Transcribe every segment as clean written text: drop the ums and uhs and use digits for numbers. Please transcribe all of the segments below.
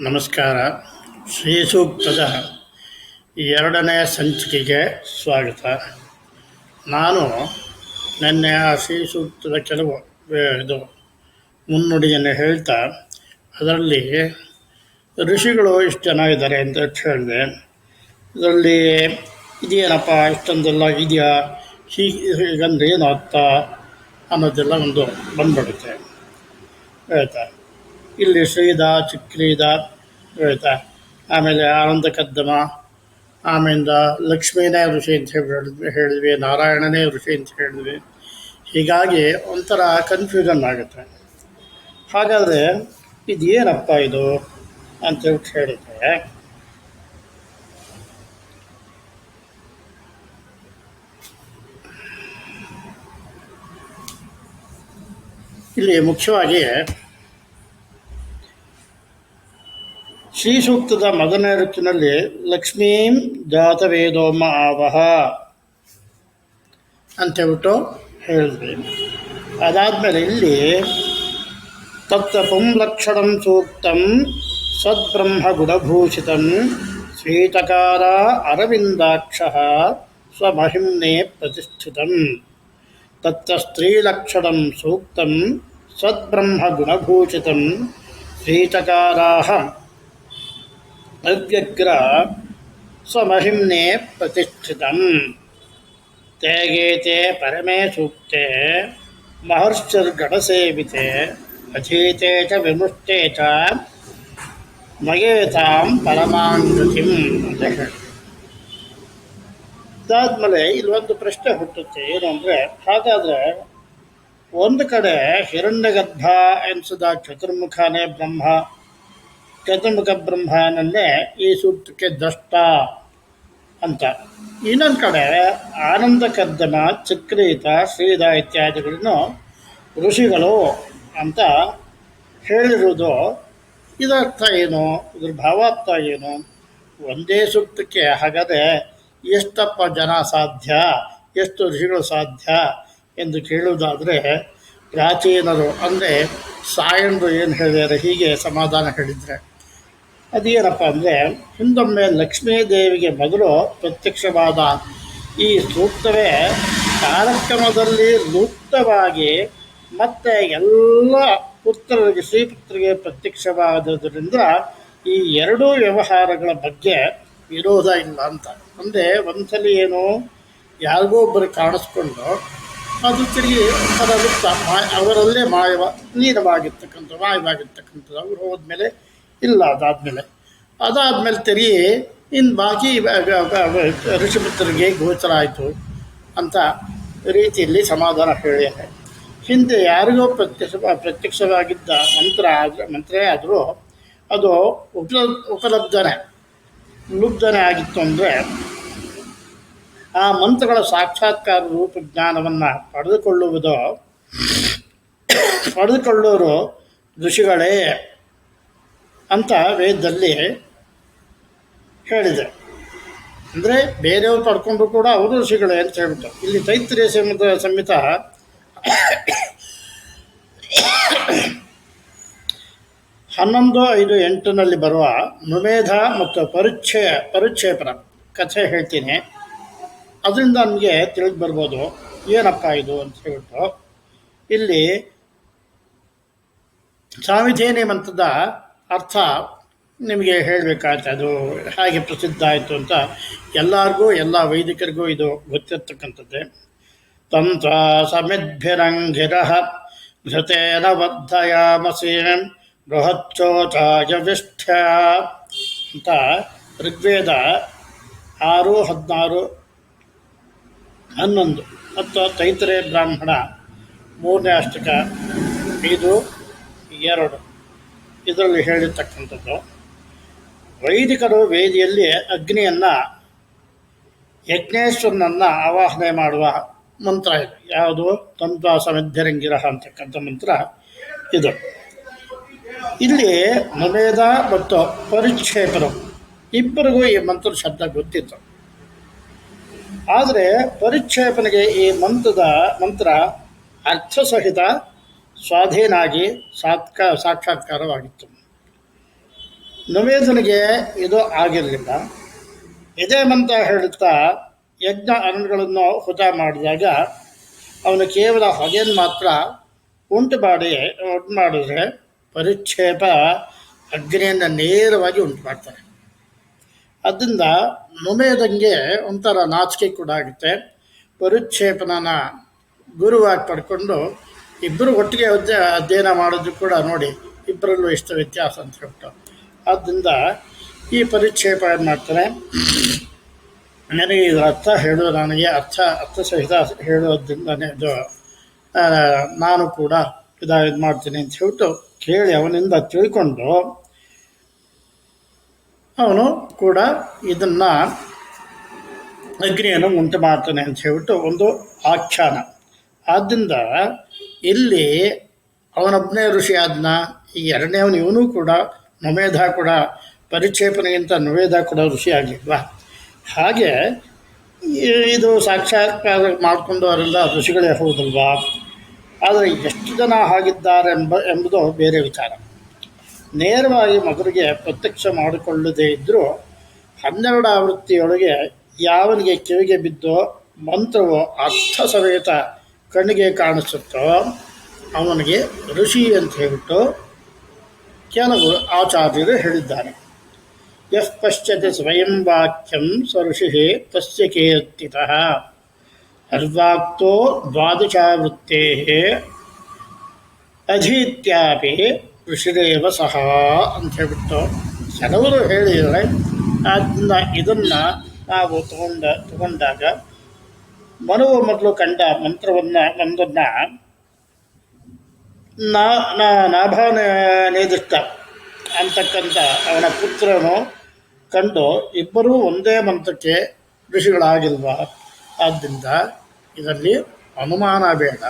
ನಮಸ್ಕಾರ. ಶ್ರೀ ಸೂಕ್ತದ 2ನೇ ಸಂಚಿಕೆಗೆ ಸ್ವಾಗತ. ನಾನು ನಿನ್ನೆ ಆ ಶ್ರೀ ಸೂಕ್ತದ ಕೆಲವು ಇದು ಮುನ್ನುಡಿಯನ್ನು ಹೇಳ್ತಾ ಅದರಲ್ಲಿ ಋಷಿಗಳು ಇಷ್ಟು ಜನ ಇದ್ದಾರೆ ಅಂತ ಹೇಳಿದೆ. ಇದರಲ್ಲಿ ಇದೇನಪ್ಪ ಇಷ್ಟೊಂದೆಲ್ಲ ಇದೆಯಾ, ಹೀಗಂದ್ರೆ ಏನು ಅರ್ಥ ಅನ್ನೋದೆಲ್ಲ ಒಂದು ಬಂದ್ಬಿಡುತ್ತೆ ಹೇಳ್ತಾ. ಇಲ್ಲಿ ಶ್ರೀಧ ಚಿಕ್ರೀಧ ಹೇಳ್ತಾ, ಆಮೇಲೆ ಆನಂದ ಕದ್ದಮ, ಆಮೇಲೆ ಲಕ್ಷ್ಮೀನೇ ಋಷಿ ಅಂತ ಹೇಳಿದ್ವಿ, ನಾರಾಯಣನೇ ಋಷಿ ಅಂತ ಹೇಳಿದ್ವಿ. ಹೀಗಾಗಿ ಒಂಥರ ಕನ್ಫ್ಯೂಷನ್ ಆಗುತ್ತೆ. ಹಾಗಾದರೆ ಇದೇನಪ್ಪ ಇದು ಅಂತೇಳಿ ಹೇಳಿದ್ರೆ, ಇಲ್ಲಿ ಮುಖ್ಯವಾಗಿ ಶ್ರೀ ಸೂಕ್ತದ ಮೊದಲನೇ ಋತುವಿನಲ್ಲಿ ಲಕ್ಷ್ಮೀಂ ಜಾತವೇದೋಮ ಆವಹ ಅಂತೇಳ್ಬಿಟ್ಟು ಹೇಳಿದ್ವಿ. ಅದಾದಮೇಲೆ ಇಲ್ಲಿ ತತ್ತ ಪುಂಲಕ್ಷಣಂ ಸೂಕ್ತಂ ಸದ್ಬ್ರಹ್ಮ ಗುಣಭೂಷಿತಂ ಶ್ವೇತಕಾರ ಅರವಿಂದಾಕ್ಷ ಸ್ವಮಹಿಮ್ನೆ ಪ್ರತಿಷ್ಠಿತಂ ತತ್ತ ಸ್ತ್ರೀಲಕ್ಷಣಂ ಸೂಕ್ತಂ ಸದ್ಬ್ರಹ್ಮ ಗುಣಭೂಷಿತಂ ಶ್ವೇತಕಾರಾಃ ಅವ್ಯಗ್ರ ಸ್ವಮಹಿಮ್ನೆ ಪ್ರತಿಷ್ಠಿತಂ ತೇಗೇತೆ ಪರಮೇ ಸೂಕ್ತೆ ಮಹರ್ಷಿರ್ಗಣಸೇವಿತೆ ಅಧೀತೆ ಚ ವಿಮುಷ್ಟೇ ಚ ಮಯೇತಾಂ ಪರಮಾಂಗತಿಂ ಅಂತ ಹೇಳಿ. ಅದಾದಮೇಲೆ ಇಲ್ಲೊಂದು ಪ್ರಶ್ನೆ ಹುಟ್ಟುತ್ತೆ. ಏನು ಅಂದರೆ, ಹಾಗಾದರೆ ಒಂದು ಕಡೆ ಹಿರಣ್ಯಗರ್ಭ ಎನಿಸಿದ ಚತುರ್ಮುಖನೇ ಬ್ರಹ್ಮ, ಚತುರ್ಮುಖ ಬ್ರಹ್ಮನನ್ನೇ ಈ ಸೂಕ್ತಕ್ಕೆ ದಷ್ಟ ಅಂತ. ಇನ್ನೊಂದು ಕಡೆ ಆನಂದ ಕದ್ದಮ, ಚಕ್ರೀತ, ಶ್ರೀಧ ಇತ್ಯಾದಿಗಳನ್ನು ಋಷಿಗಳು ಅಂತ ಹೇಳಿರುವುದು. ಇದರ್ಥ ಏನು, ಇದ್ರ ಭಾವಾರ್ಥ ಏನು? ಒಂದೇ ಸೂಕ್ತಕ್ಕೆ ಹಾಗಾದರೆ ಎಷ್ಟಪ್ಪ ಜನ ಸಾಧ್ಯ, ಎಷ್ಟು ಋಷಿಗಳು ಸಾಧ್ಯ ಎಂದು ಕೇಳುವುದಾದರೆ, ಪ್ರಾಚೀನರು ಅಂದರೆ ಸಾಯಣರು ಏನು ಹೇಳಿದ್ದಾರೆ, ಹೀಗೆ ಸಮಾಧಾನ ಹೇಳಿದರೆ ಅದೇನಪ್ಪ ಅಂದರೆ, ಹಿಂದೊಮ್ಮೆ ಲಕ್ಷ್ಮೀದೇವಿಗೆ ಮೊದಲು ಪ್ರತ್ಯಕ್ಷವಾದ ಈ ಸೂಕ್ತವೇ ಕಾರ್ಯಕ್ರಮದಲ್ಲಿ ಲುಪ್ತವಾಗಿ ಮತ್ತೆ ಎಲ್ಲ ಪುತ್ರರಿಗೆ, ಶ್ರೀಪುತ್ರರಿಗೆ ಪ್ರತ್ಯಕ್ಷವಾದುದರಿಂದ ಈ ಎರಡೂ ವ್ಯವಹಾರಗಳ ಬಗ್ಗೆ ವಿರೋಧ ಇಲ್ಲ ಅಂತ. ಅಂದರೆ ಒಂದ್ಸಲ ಏನು ಯಾರಿಗೋ ಒಬ್ಬರು ಕಾಣಿಸ್ಕೊಂಡು ಅದು ತಿರುಗಿ ಒಂಥರ ಲುಪ್ತ, ಅವರಲ್ಲೇ ಮಾಯವಾಗಿರ್ತಕ್ಕಂಥದ್ದು ಅವರು ಹೋದ್ಮೇಲೆ ಇಲ್ಲ. ಅದಾದಮೇಲೆ ತಿರುಗಿ ಇನ್ನು ಬಾಕಿ ಋಷಿಪುತ್ರರಿಗೆ ಗೋಚರ ಆಯಿತು ಅಂತ ರೀತಿಯಲ್ಲಿ ಹೇಳಿದ್ದಾರೆ. ಹಿಂದೆ ಯಾರಿಗೋ ಪ್ರತ್ಯಕ್ಷವಾಗಿದ್ದ ಮಂತ್ರೇ ಆದರೂ ಅದು ಲುಬ್ಧನೆ ಆಗಿತ್ತು ಅಂದರೆ ಆ ಮಂತ್ರಗಳ ಸಾಕ್ಷಾತ್ಕಾರ ರೂಪ ಜ್ಞಾನವನ್ನು ಪಡೆದುಕೊಳ್ಳೋರು ಋಷಿಗಳೇ ಅಂತ ವೇದದಲ್ಲಿ ಹೇಳಿದೆ. ಅಂದರೆ ಬೇರೆಯವರು ಪಡ್ಕೊಂಡ್ರು ಕೂಡ ಅವರು ಋಷಿಗಳೇ ಅಂತ ಹೇಳ್ಬಿಟ್ಟು. ಇಲ್ಲಿ ತೈತ್ರೇಯ ಸಂಹಿತ 11.5.8 ಬರುವ ನುಮೇಧ ಮತ್ತು ಪರಿಚ್ಛೇಪನ ಕಥೆ ಹೇಳ್ತೀನಿ. ಅದರಿಂದ ನಮಗೆ ತಿಳಿದು ಬರ್ಬೋದು ಏನಪ್ಪ ಇದು ಅಂತ ಹೇಳ್ಬಿಟ್ಟು. ಇಲ್ಲಿ ಸಾಮಿಧೇನಿ ಮಂತ್ರದ ಅರ್ಥ ನಿಮಗೆ ಹೇಳಬೇಕಾಯ್ತು. ಅದು ಹೇಗೆ ಪ್ರಸಿದ್ಧ ಆಯಿತು ಅಂತ ಎಲ್ಲರಿಗೂ, ಎಲ್ಲ ವೈದಿಕರಿಗೂ ಇದು ಗೊತ್ತಿರ್ತಕ್ಕಂಥದ್ದೇ. ತಂತ್ರ ಸಮಿದ್ಭಿರಂಗಿರಃ ಘೃತೇನ ವರ್ಧಯಾಮಸಿ ಬೃಹಚ್ಚೋಚಾಯ ವಿಷ್ಠ್ಯ ಅಂತ ಋಗ್ವೇದ 6:16-11 ಮತ್ತು ತೈತ್ರೇಯ ಬ್ರಾಹ್ಮಣ 3ನೇ ಅಷ್ಟಕ 5:2 ಇದರಲ್ಲಿ ಹೇಳಿರ್ತಕ್ಕಂಥದ್ದು. ವೈದಿಕರು ವೇದಿಯಲ್ಲಿ ಅಗ್ನಿಯನ್ನು, ಯಜ್ಞೇಶ್ವರನನ್ನು ಆವಾಹನೆ ಮಾಡುವ ಮಂತ್ರ ಇದು. ಯಾವುದು? ತಂತ್ರ ಸಮಿದ್ಧರಂಗಿರಹ ಅಂತಕ್ಕಂಥ ಮಂತ್ರ ಇದು. ಇಲ್ಲಿ ನವೇದ ಮತ್ತು ಪರಿಚ್ಛೇಪರು ಇಬ್ಬರಿಗೂ ಈ ಮಂತ್ರದ ಶಬ್ದ ಗೊತ್ತಿತ್ತು. ಆದರೆ ಪರಿಚ್ಛೇಪನೆಗೆ ಈ ಮಂತ್ರ ಅರ್ಥಸಹಿತ ಸ್ವಾಧೀನಾಗಿ ಸಾಕ್ಷಾತ್ಕಾರವಾಗಿತ್ತು. ನವೇದನಿಗೆ ಇದು ಆಗಿರಲಿಲ್ಲ. ಇದೇ ಮಂತ್ರ ಹೇಳುತ್ತಾ ಯಜ್ಞ ಅರಣಗಳನ್ನು ಹುತ ಮಾಡಿದಾಗ ಅವನು ಕೇವಲ ಹೊಗೆಯನ್ನು ಮಾತ್ರ ಉಂಟು ಮಾಡಿದರೆ ಪರಿಕ್ಷೇಪ ಅಗ್ನಿಯನ್ನು ನೇರವಾಗಿ ಉಂಟು ಮಾಡ್ತಾರೆ. ಅದರಿಂದ ನುಮೇದಂಗೆ ಒಂಥರ ನಾಚಿಕೆ ಕೂಡ ಆಗುತ್ತೆ. ಪರಿಕ್ಷೇಪನ ಗುರುವಾಗಿ ಪಡ್ಕೊಂಡು ಇಬ್ಬರು ಒಟ್ಟಿಗೆ ಅಧ್ಯಯನ ಮಾಡೋದು ಕೂಡ ನೋಡಿ, ಇಬ್ಬರಲ್ಲೂ ಎಷ್ಟು ವ್ಯತ್ಯಾಸ ಅಂತ ಹೇಳ್ಬಿಟ್ಟು. ಆದ್ದರಿಂದ ಈ ಪರಿಕ್ಷೇಪ ಏನು ಮಾಡ್ತಾರೆ, ನನಗೆ ಇದರ ಅರ್ಥ ಹೇಳೋದು, ನನಗೆ ಅರ್ಥ ಸಹಿತ ಹೇಳೋದ್ರಿಂದನೇ ಇದು ನಾನು ಕೂಡ ಇದು ಮಾಡ್ತೀನಿ ಅಂತ ಹೇಳ್ಬಿಟ್ಟು ಕೇಳಿ ಅವನಿಂದ ತಿಳ್ಕೊಂಡು ಅವನು ಕೂಡ ಇದನ್ನು ಅಗ್ನಿಯನ್ನು ಉಂಟು ಮಾಡ್ತಾನೆ ಅಂತ ಹೇಳ್ಬಿಟ್ಟು ಒಂದು ಆಖ್ಯಾನ. ಆದ್ದರಿಂದ ಇಲ್ಲಿ ಅವನೊಬ್ಬನೇ ಋಷಿ ಆದ್ನ, ಈ ಎರಡನೇವನು ಇವನು ಕೂಡ ನವೇದ ಕೂಡ ಪರಿಕ್ಷೇಪಣೆಗಿಂತ ನವೇದ ಕೂಡ ಋಷಿ ಆಗಲಿಲ್ವಾ? ಹಾಗೆ ಇದು ಸಾಕ್ಷಾತ್ಕಾರ ಮಾಡಿಕೊಂಡು ಅವರೆಲ್ಲ ಋಷಿಗಳೇ ಹೌದಲ್ವಾ? ಆದರೆ ಎಷ್ಟು ಜನ ಆಗಿದ್ದಾರೆ ಎಂಬುದು ಬೇರೆ ವಿಚಾರ. ನೇರವಾಗಿ ಮಗುವಿಗೆ ಪ್ರತ್ಯಕ್ಷ ಮಾಡಿಕೊಳ್ಳದೇ ಇದ್ದರೂ 12 ಆವೃತ್ತಿಯೊಳಗೆ ಯಾವನಿಗೆ ಕಿವಿಗೆ ಬಿದ್ದೋ ಮಂತ್ರವು ಅರ್ಥ ಸಮೇತ ಕಣ್ಣಿಗೆ ಕಾಣಿಸುತ್ತೋ ಅವನಿಗೆ ಋಷಿ ಅಂತ ಹೇಳ್ಬಿಟ್ಟು ಕೆಲವು ಆಚಾರ್ಯರು ಹೇಳಿದ್ದಾರೆ. ಯಃ ಪಶ್ಯತಿ ಸ್ವಯಂ ವಾಕ್ಯಂ ಸ ಋಷಿ ತಸ್ಯ ಕೀರ್ತಿತಃ ಅರ್ವಾಕ್ತೋ ದ್ವಾದಶಾವೃತ್ತೇ ಅಧೀತ್ಯಾಪಿ ಋಷಿರೇವ ಸಹ ಅಂತ ಹೇಳ್ಬಿಟ್ಟು ಕೆಲವರು ಹೇಳಿದರೆ. ಆದ್ದರಿಂದ ಇದನ್ನು ನಾವು ತಗೊಂಡಾಗ ಮನುವು ಮೊದಲು ಕಂಡ ಮಂತ್ರವನ್ನು ಒಂದನ್ನು ನಾಭಾನೇದಿಷ್ಟ ಅಂತಕ್ಕಂಥ ಅವನ ಪುತ್ರನು ಕಂಡು ಇಬ್ಬರೂ ಒಂದೇ ಮಂತ್ರಕ್ಕೆ ಋಷಿಗಳಾಗಿಲ್ವ? ಆದ್ದರಿಂದ ಇದರಲ್ಲಿ ಅನುಮಾನ ಬೇಡ.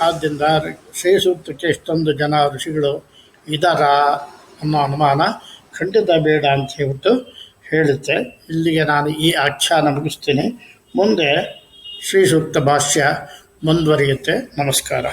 ಆದ್ದರಿಂದ ಶ್ರೀ ಸೂಕ್ತಕ್ಕೆ ಇಷ್ಟೊಂದು ಜನ ಋಷಿಗಳು ಇದ್ದಾರಾ ಅನ್ನೋ ಅನುಮಾನ ಖಂಡಿತ ಬೇಡ ಅಂತ ಹೇಳ್ಬಿಟ್ಟು ಹೇಳುತ್ತೆ. ಇಲ್ಲಿಗೆ ನಾನು ಈ ಆಖ್ಯಾನ ಮುಗಿಸ್ತೀನಿ. ಮುಂದೆ ಶ್ರೀ ಸೂಕ್ತ ಭಾಷ್ಯ ಮುಂದುವರಿಯುತ್ತೆ. ನಮಸ್ಕಾರ.